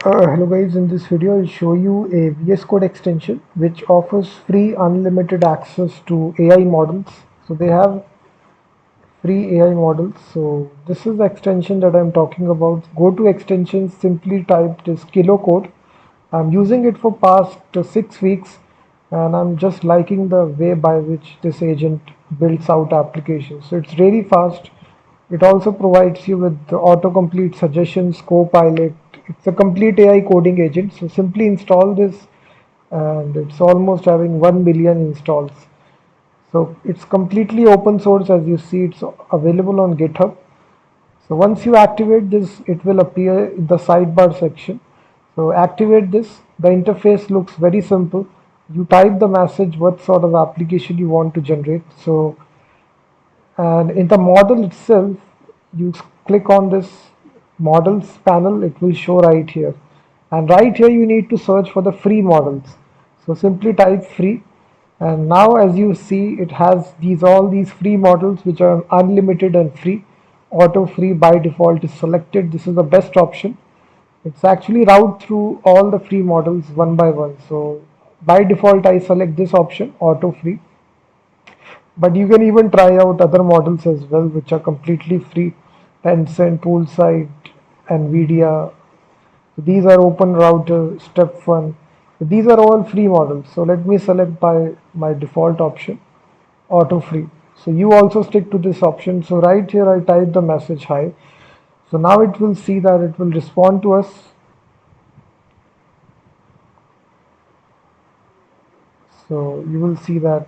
Hello guys, in this video I'll show you a VS Code extension which offers free unlimited access to AI models. So they have free AI models. So this is the extension that I'm talking about. Go to extensions, simply type this kilo code. I'm using it for past 6 weeks and I'm just liking the way by which this agent builds out applications. So it's really fast. It also provides you with the autocomplete suggestions, Copilot. It's a complete AI coding agent. So simply install this and it's almost having 1 million installs. So it's completely open source. As you see, it's available on GitHub. So once you activate this, it will appear in the sidebar section. So activate this. The interface looks very simple. You type the message, what sort of application you want to generate. So, and in the model itself, you click on this models panel, it will show right here. And right here, you need to search for the free models. So simply type free. And now as you see, it has all these free models which are unlimited and free. Auto free by default is selected. This is the best option. It's actually route through all the free models one by one. So by default, I select this option, auto free. But you can even try out other models as well, which are completely free. Tencent, Poolside, NVIDIA. These are open router, step one. These are all free models. So let me select by my default option, auto free. So you also stick to this option. So right here, I type the message hi. So now it will see that it will respond to us. So you will see that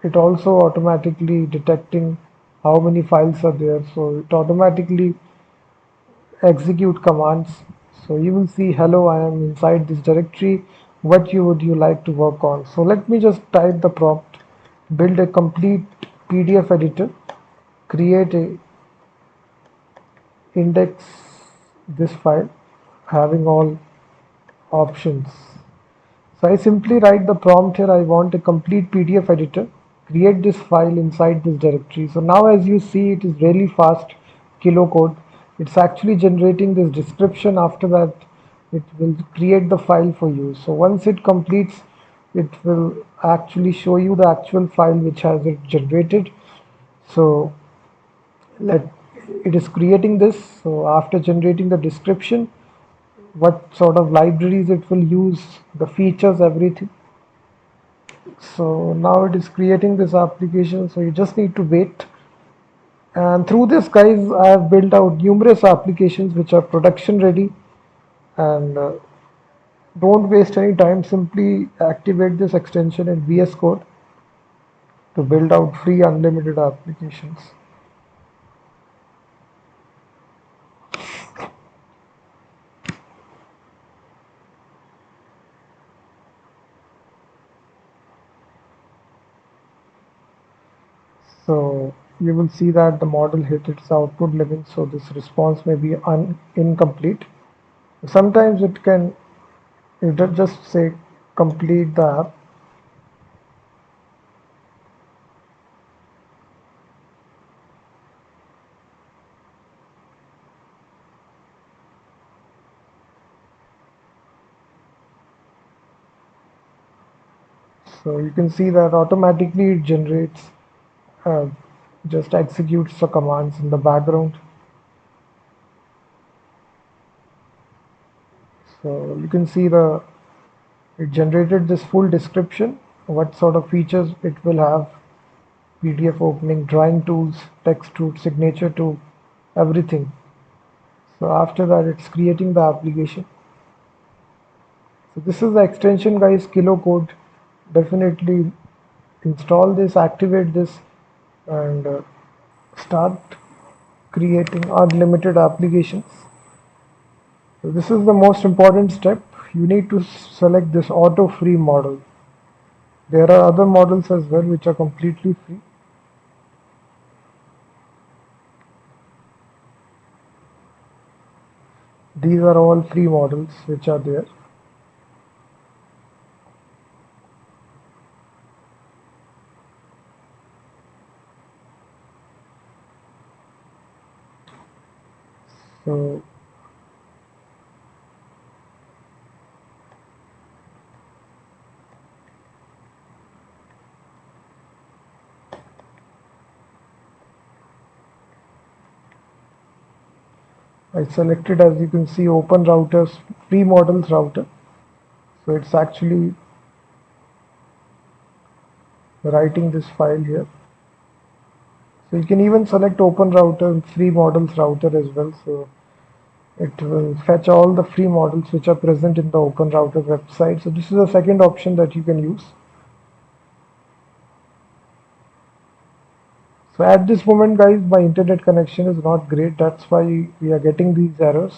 it also automatically detecting how many files are there. So it automatically execute commands. So you will see, hello, I am inside this directory. What would you like to work on? So let me just type the prompt, build a complete PDF editor, create a index this file having all options. So I simply write the prompt here. I want a complete PDF editor. Create this file inside this directory. So now as you see, it is really fast kilo code. It's actually generating this description. After that, it will create the file for you. So once it completes, it will actually show you the actual file which has it generated. So let it is creating this. So after generating the description, what sort of libraries it will use, the features, everything. So now it is creating this application. So you just need to wait. And through this, guys, I have built out numerous applications which are production ready. And don't waste any time. Simply activate this extension in VS Code to build out free unlimited applications. So you will see that the model hit its output limit. So this response may be incomplete. Sometimes it can just say complete the app. So you can see that automatically it generates, uh, just executes the commands in the background. So you can see it generated this full description, what sort of features it will have, PDF opening, drawing tools, text to signature to everything. So after that, it's creating the application. So this is the extension, guys, kilo code. Definitely install this, activate this, and start creating unlimited applications. So this is the most important step. You need to select this auto free model. There are other models as well which are completely free. These are all free models which are there. So I selected, as you can see, open routers, free models router. So it's actually writing this file here. So you can even select open router and free models router as well. So it will fetch all the free models which are present in the open router website. So this is the second option that you can use. So at this moment, guys, my internet connection is not great. That's why we are getting these errors.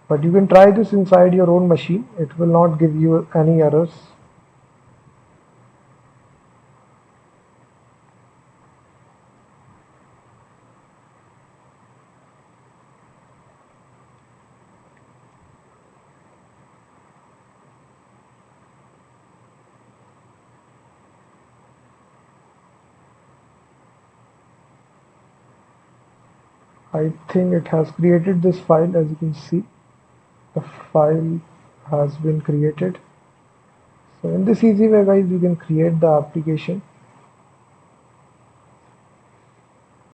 But you can try this inside your own machine. It will not give you any errors. I think it has created this file. As you can see, the file has been created. So in this easy way, guys, you can create the application.